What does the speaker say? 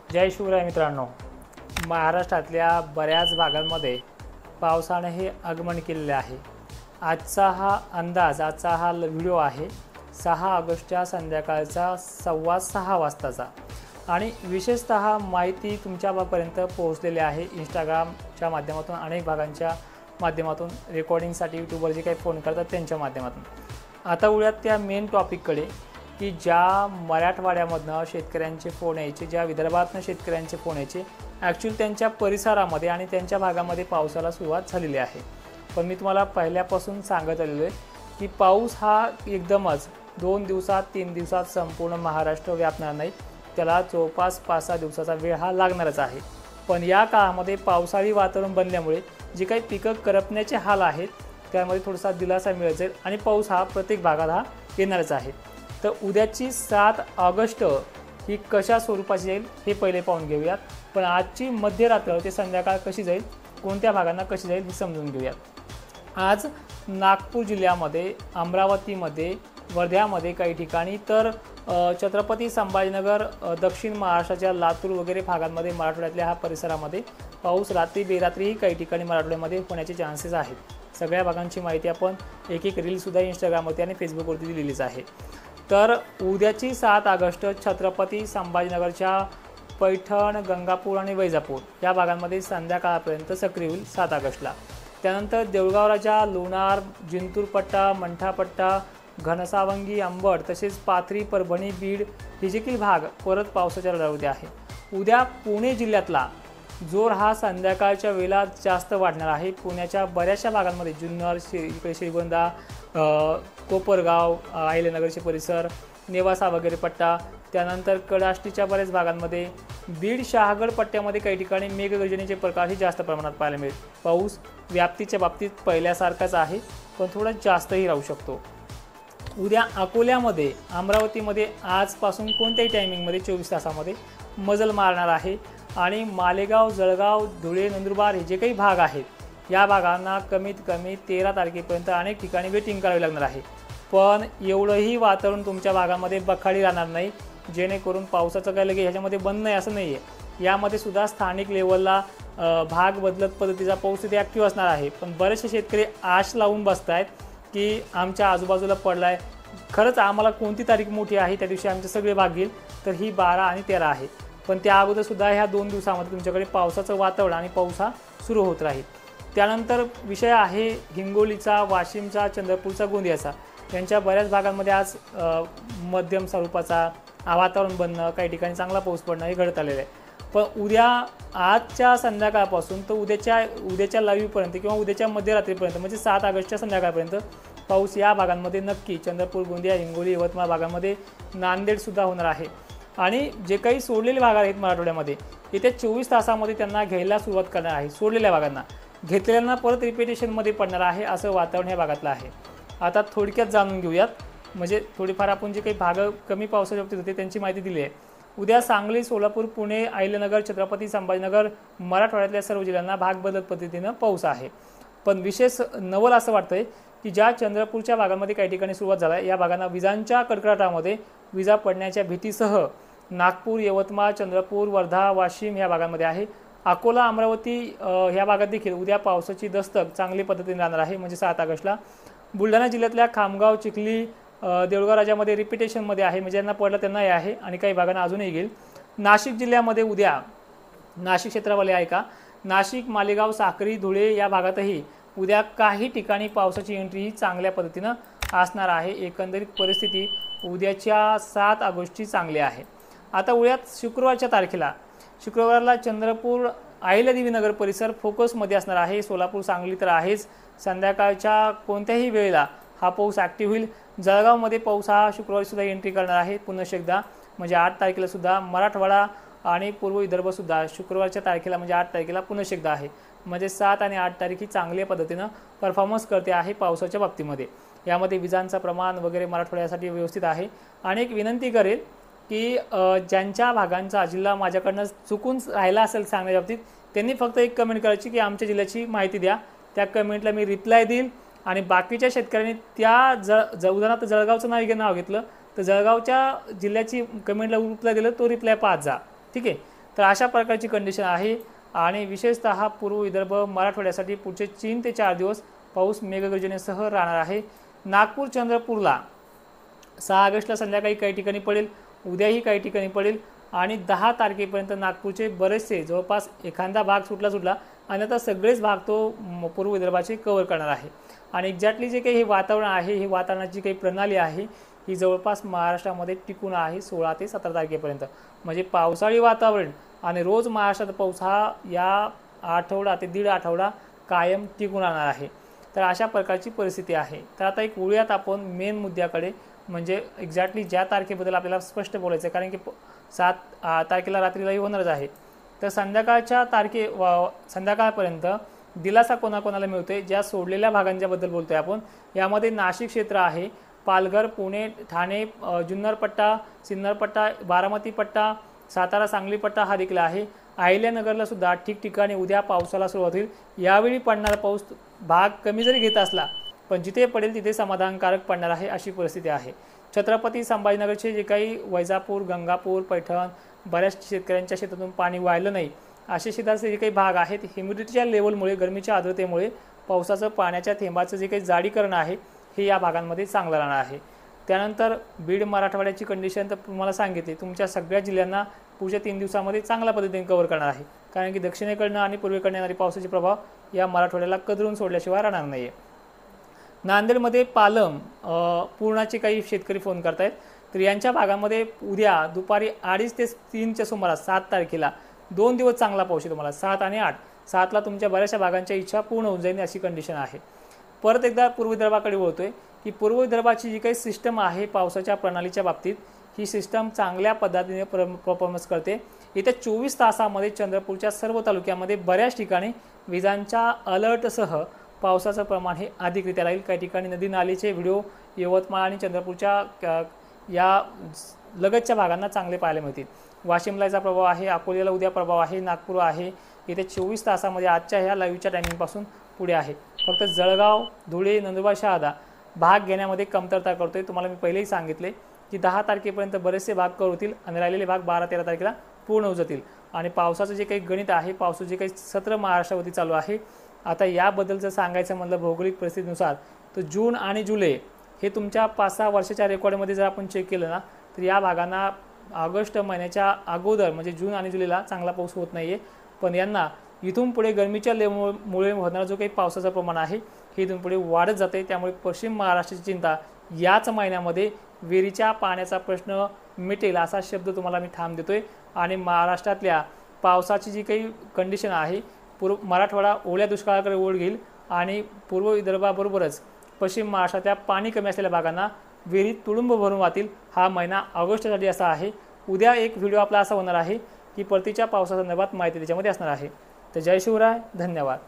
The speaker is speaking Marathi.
जय शिवराय मित्रांनो, महाराष्ट्रातल्या बऱ्याच भागांमध्ये पावसाने हे आगमन केलेले आहे। आजचा हा अंदाज, आजचा हा व्हिडिओ आहे 6 ऑगस्टच्या संध्याकाळचा 6:15 वाजताचा आणि विशेषतः माहिती तुमच्यापर्यंत पोहोचलेली आहे इंस्टाग्रामच्या माध्यमातून, अनेक भागांच्या माध्यमातून, रेकॉर्डिंगसाठी यूट्यूबवर जे काही फोन करतात त्यांच्या माध्यमातून। आता उद्या त्या मेन टॉपिककडे की ज्या मराठवाड्यामधनं शेतकऱ्यांचे फोन यायचे, ज्या विदर्भातनं शेतकऱ्यांचे फोन यायचे, ॲक्च्युअली त्यांच्या परिसरामध्ये आणि त्यांच्या भागामध्ये पावसाला सुरुवात झालेली आहे। पण मी तुम्हाला पहिल्यापासून सांगत आलेलो आहे की पाऊस हा एकदमच 2 दिवसात 3 दिवसात संपूर्ण महाराष्ट्र व्यापणार नाही, त्याला जवळपास 5-6 दिवसाचा वेळ हा लागणारच आहे। पण या काळामध्ये पावसाळी वातावरण बनल्यामुळे जे काही पिकं करपण्याचे हाल आहेत त्यामध्ये थोडासा दिलासा मिळत जाईल आणि पाऊस हा प्रत्येक भागात हा येणारच आहे। तर उद्याची 7 ऑगस्ट ही कशा स्वरूपाची जाईल हे पहिले पाहून घेऊयात। पण आजची मध्यरात्र ते संध्याकाळ कशी जाईल, कोणत्या भागांना कशी जाईल हे समजून घेऊयात। आज नागपूर जिल्ह्यामध्ये, अमरावतीमध्ये, वर्ध्यामध्ये काही ठिकाणी, तर छत्रपती संभाजीनगर, दक्षिण महाराष्ट्राच्या लातूर वगैरे भागांमध्ये, मराठवाड्यातल्या हा परिसरामध्ये पाऊस रात्री बेरात्रीही काही ठिकाणी मराठवाड्यामध्ये होण्याचे चान्सेस आहेत। सगळ्या भागांची माहिती आपण एक रीलसुद्धा इंस्टाग्रामवरती आणि फेसबुकवरती दिलेलीच आहे। तर उद्याची 7 ऑगस्ट छत्रपती संभाजीनगरच्या पैठण, गंगापूर आणि वैजापूर या भागांमध्ये संध्याकाळपर्यंत सक्रिय होईल 7 ऑगस्टला। त्यानंतर देऊळगाव राजा, लोणार, जिंतूर पट्टा, मंठा पट्टा, घनसावंगी, अंबड, तसेच पाथरी, परभणी, बीड हे देखील भाग परत पावसाच्या रडारवरती आहे। उद्या पुणे जिल्ह्यातला जोर हा संध्याकाळच्या वेळेला जास्त वाढणार आहे। पुण्याच्या बऱ्याचशा भागांमध्ये जुन्नर, श्रीगोंदा, कोपरगाव, अहिल्यानगरचे परिसर, नेवासा वगैरे पट्टा, त्यानंतर कडाष्टीच्या बऱ्याच भागांमध्ये, बीड, शहागड पट्ट्यामध्ये काही ठिकाणी मेघगर्जनेचे प्रकारही जास्त प्रमाणात पाहायला मिळेल। पाऊस व्याप्तीच्या बाबतीत पहिल्यासारखाच आहे, पण थोडा जास्तही राहू शकतो। उद्या अकोल्यामध्ये, अमरावतीमध्ये आजपासून कोणत्याही टायमिंगमध्ये 24 तासामध्ये मजल मारणार आहे आणि मालेगाव, जळगाव, धुळे, नंदुरबार हे जे काही भाग आहेत या भागांना कमीत कमी 13 तारखेपर्यंत अनेक ठिकाणी वेटिंग करावी लागणार आहे। पण एवढंही वातावरण तुमच्या भागामध्ये बखाडी राहणार नाही, जेणेकरून पावसाचं काही लगे ह्याच्यामध्ये बंद नाही असं नाही आहे। यामध्ये सुद्धा स्थानिक लेवलला भाग बदलत पद्धतीचा पाऊस तिथे ॲक्टिव्ह असणार आहे। पण बरेचसे शेतकरी आश लावून बसत आहेत की आमच्या आजूबाजूला पडला आहे, खरंच आम्हाला कोणती तारीख मोठी आहे त्या दिवशी आमचे सगळे भाग घेईल, तर ही 12 आणि 13 आहे। पण त्या अगोदरसुद्धा ह्या 2 दिवसामध्ये तुमच्याकडे पावसाचं वातावरण आणि पाऊस हा सुरू होत राहील। त्यानंतर विषय आहे हिंगोलीचा, वाशिमचा, चंद्रपूरचा, गोंदियाचा यांच्या बऱ्याच भागांमध्ये आज मध्यम स्वरूपाचा वातावरण बनणं, काही ठिकाणी चांगला पाऊस पडणं हे घडत आलेलं आहे। पण उद्या आजच्या संध्याकाळपासून तर उद्याच्या लाईव्हपर्यंत किंवा उद्याच्या मध्यरात्रीपर्यंत म्हणजे 7 ऑगस्टच्या संध्याकाळपर्यंत पाऊस या भागांमध्ये नक्की चंद्रपूर, गोंदिया, हिंगोली, यवतमाळ भागांमध्ये, नांदेडसुद्धा होणार आहे। आणि जे काही सोडलेले भाग आहेत मराठवाड्यामध्ये येत्या 24 तासामध्ये त्यांना घ्यायला सुरुवात करणार आहे। सोडलेल्या भागांना, घेतलेल्यांना परत रिपिटेशनमध्ये पडणार आहे असं वातावरण ह्या भागातलं आहे। आता थोडक्यात जाणून घेऊयात, म्हणजे थोडीफार आपण जे काही भाग कमी पावसाच्या बाबतीत होते त्यांची माहिती दिली आहे। उद्या सांगली, सोलापूर, पुणे, अहिल्यानगर, छत्रपती संभाजीनगर, मराठवाड्यातल्या सर्व जिल्ह्यांना भाग बदलत पद्धतीनं पाऊस आहे। पण विशेष नवल असं वाटतंय की ज्या चंद्रपूरच्या भागांमध्ये काही ठिकाणी सुरुवात झाला या भागांना विजांच्या कडकडाटामध्ये विजा पडण्याच्या भीतीसह नागपूर, यवतमाळ, चंद्रपूर, वर्धा, वाशिम या भागांमध्ये आहे। अकोला, अमरावती ह्या भागात देखील उद्या पावसाची दस्तक चांगली पद्धतीने राहणार आहे, म्हणजे 7 ऑगस्टला। बुलढाणा जिल्ह्यातल्या खामगाव, चिखली, देऊळगाव राजामध्ये रिपिटेशनमध्ये आहे, म्हणजे ज्यांना पडलं त्यांनाही आहे आणि काही भागांना अजूनही येईल। नाशिक जिल्ह्यामध्ये उद्या, नाशिक क्षेत्रावाले आहे का, नाशिक, मालेगाव, साक्री, धुळे या भागातही उद्या काही ठिकाणी पावसाची एंट्री ही चांगल्या पद्धतीनं असणार आहे। एकंदरीत परिस्थिती उद्याच्या 7 ऑगस्टची चांगली आहे। आता उद्यात शुक्रवारच्या तारखेला, शुक्रवारला चंद्रपूर, अहिल्यादेवीनगर परिसर फोकसमध्ये असणार आहे। सोलापूर, सांगली तर आहेच। संध्याकाळच्या कोणत्याही वेळेला हा पाऊस ॲक्टिव्ह होईल। जळगावमध्ये पाऊस हा शुक्रवारीसुद्धा एंट्री करणार आहे पुन्हा एकदा, म्हणजे 8 तारखेला सुद्धा मराठवाडा आणि पूर्व विदर्भसुद्धा शुक्रवारच्या तारखेला म्हणजे 8 तारखेला पुन्हा एकदा आहे। म्हणजे 7 आणि 8 तारीख ही चांगल्या पद्धतीनं परफॉर्मन्स करते आहे पावसाच्या बाबतीमध्ये। यामध्ये विजांचं प्रमाण वगैरे मराठवाड्यासाठी व्यवस्थित आहे। आणि एक विनंती करेल की ज्यांच्या भागांचा जिल्हा माझ्याकडनं चुकून राहिला असेल सांगण्याच्या बाबतीत त्यांनी फक्त एक कमेंट करायची की आमच्या जिल्ह्याची माहिती द्या, त्या कमेंटला मी रिप्लाय देईल। आणि बाकीच्या शेतकऱ्यांनी त्या उदाहरणार्थ जळगावचं नाव घेतलं तर जळगावच्या जिल्ह्याची कमेंटला रिप्लाय दिलं, तो रिप्लाय पाहत जा, ठीक आहे। तर अशा प्रकारची कंडिशन आहे आणि विशेषतः पूर्व विदर्भ मराठवाड्यासाठी पुढचे 3 ते 4 दिवस पाऊस मेघगर्जनेसह राहणार आहे। नागपूर चंद्रपूरला 6 ऑगस्टला संध्याकाळी काही ठिकाणी पडेल, उद्याही काही ठिकाणी पडेल आणि 10 तारखेपर्यंत नागपूरचे बरेचसे जवळपास एखादा भाग सुटला आणि आता सगळेच भाग तो पूर्व विदर्भाचे कव्हर करणार आहे। आणि एक्झॅक्टली जे काही हे वातावरण आहे, ही वातावरणाची काही प्रणाली आहे, ही जवळपास महाराष्ट्रामध्ये टिकून आहे 16 ते 17 तारखेपर्यंत। म्हणजे पावसाळी वातावरण आणि रोज महाराष्ट्रात पाऊस हा या आठवडा ते दीड आठवडा कायम टिकून राहणार आहे। तर अशा प्रकारची परिस्थिती आहे। तर आता एक वळूयात आपण मेन मुद्द्याकडे, म्हणजे एक्झॅक्टली ज्या तारखेबद्दल आपल्याला स्पष्ट बोलायचं आहे, कारण की 7 तारखेला रात्रीलाही होणारच आहे। तर संध्याकाळच्या संध्याकाळपर्यंत दिलासा कोणाकोणाला मिळतोय, ज्या सोडलेल्या भागांच्याबद्दल बोलतोय आपण। यामध्ये नाशिक क्षेत्र आहे, पालघर, पुणे, ठाणे, जुन्नर पट्टा, सिन्नर पट्टा, बारामती पट्टा, सातारा, सांगली पट्टा हा देखील आहे। अहिल्यानगरला सुद्धा ठिकठिकाणी उद्या पावसाला सुरुवात होईल। यावेळी पडणारा पाऊस भाग कमी जरी घेत असला पण जिथे पडेल तिथे समाधानकारक पडणार आहे, अशी परिस्थिती आहे। छत्रपती संभाजीनगरचे जे काही वैजापूर, गंगापूर, पैठण, बऱ्याच शेतकऱ्यांच्या शेतातून पाणी वाहिलं नाही असे शेताचे जे काही भाग आहेत, ह्युमिडिटीच्या लेवलमुळे, गरमीच्या आर्द्रतेमुळे पावसाचं पाण्याच्या थेंबाचं जे काही जाडीकरण आहे हे या भागांमध्ये चांगलं राहणार आहे। त्यानंतर बीड मराठवाड्याची कंडिशन तर तुम्हाला सांगितली, तुमच्या सगळ्या जिल्ह्यांना पुढच्या 3 दिवसामध्ये चांगल्या पद्धतीने कव्हर करणार आहे, कारण की दक्षिणेकडनं आणि पूर्वेकडनं येणारी पावसाचे प्रभाव या मराठवाड्याला कदरून सोडल्याशिवाय राहणार नाही आहे। नांदेडमध्ये पालम पूर्णाचे काही शेतकरी फोन करतायत, तर यांच्या भागामध्ये उद्या दुपारी 2:30 ते 3च्या सुमारास 7 तारखेला 2 दिवस चांगला पाऊस आहे तुम्हाला, 7 आणि 8। 7ला तुमच्या बऱ्याचशा भागांच्या इच्छा पूर्ण होऊन जाईल अशी कंडिशन आहे। परत एकदा पूर्व विदर्भाकडे बोलतोय की पूर्व विदर्भाची जी काही सिस्टम आहे पावसाच्या प्रणालीच्या बाबतीत, ही सिस्टम चांगल्या पद्धतीने परफॉर्मन्स करते। येत्या 24 तासामध्ये चंद्रपूरच्या सर्व तालुक्यामध्ये बऱ्याच ठिकाणी विजांच्या अलर्टसह पावसाचं प्रमाण हे अधिकरित्या राहील। काही ठिकाणी नदी नालीचे व्हिडिओ यवतमाळ आणि चंद्रपूरच्या या लगतच्या भागांना चांगले पाहायला मिळतील। वाशिमला याचा प्रभाव आहे, अकोल्याला उद्या प्रभाव आहे, नागपूर आहे। येत्या 24 तासामध्ये आजच्या ह्या लाईव्हच्या टायमिंगपासून पुढे आहे। फक्त जळगाव, धुळे, नंदुरबार, शहादा भाग घेण्यामध्ये कमतरता करतोय। तुम्हाला मी पहिलेही सांगितले की 10 तारखेपर्यंत बरेचसे भाग कव्हर होतील आणि राहिलेले भाग 12-13 तारखेला पूर्ण होऊन जातील। आणि पावसाचं जे काही गणित आहे, पावसाचं जे काही सत्र महाराष्ट्रावरती चालू आहे, आता याबद्दल जर सांगायचं म्हटलं भौगोलिक परिस्थितीनुसार, तर जून आणि जुलै हे तुमच्या 5-6 वर्षाच्या रेकॉर्डमध्ये जर आपण चेक केलं ना, तर या भागांना ऑगस्ट महिन्याच्या अगोदर म्हणजे जून आणि जुलैला चांगला पाऊस होत नाही आहे। पण यांना इथून पुढे गरमीच्या लेवलमुळे होणारा जो काही पावसाचं प्रमाण आहे हे इथून पुढे वाढत जाते। त्यामुळे पश्चिम महाराष्ट्राची चिंता याच महिन्यामध्ये विहिरीच्या पाण्याचा प्रश्न मिटेल असा शब्द तुम्हाला मी ठाम देतोय। आणि महाराष्ट्रातल्या पावसाची जी काही कंडिशन आहे, मराठवाडा ओल्या दुष्काळाकडे ओढ घेईल आणि पूर्व विदर्भाबरोबरच पश्चिम महाराष्ट्रातल्या पाणी कमी असलेल्या भागांना विहिरीत तुडुंब भरून वाहतील। हा महिना ऑगस्टसाठी असा आहे। उद्या एक व्हिडिओ आपला असा होणार आहे की परतीच्या पावसासंदर्भात माहिती त्याच्यामध्ये असणार आहे। तर जय शिवराय, धन्यवाद।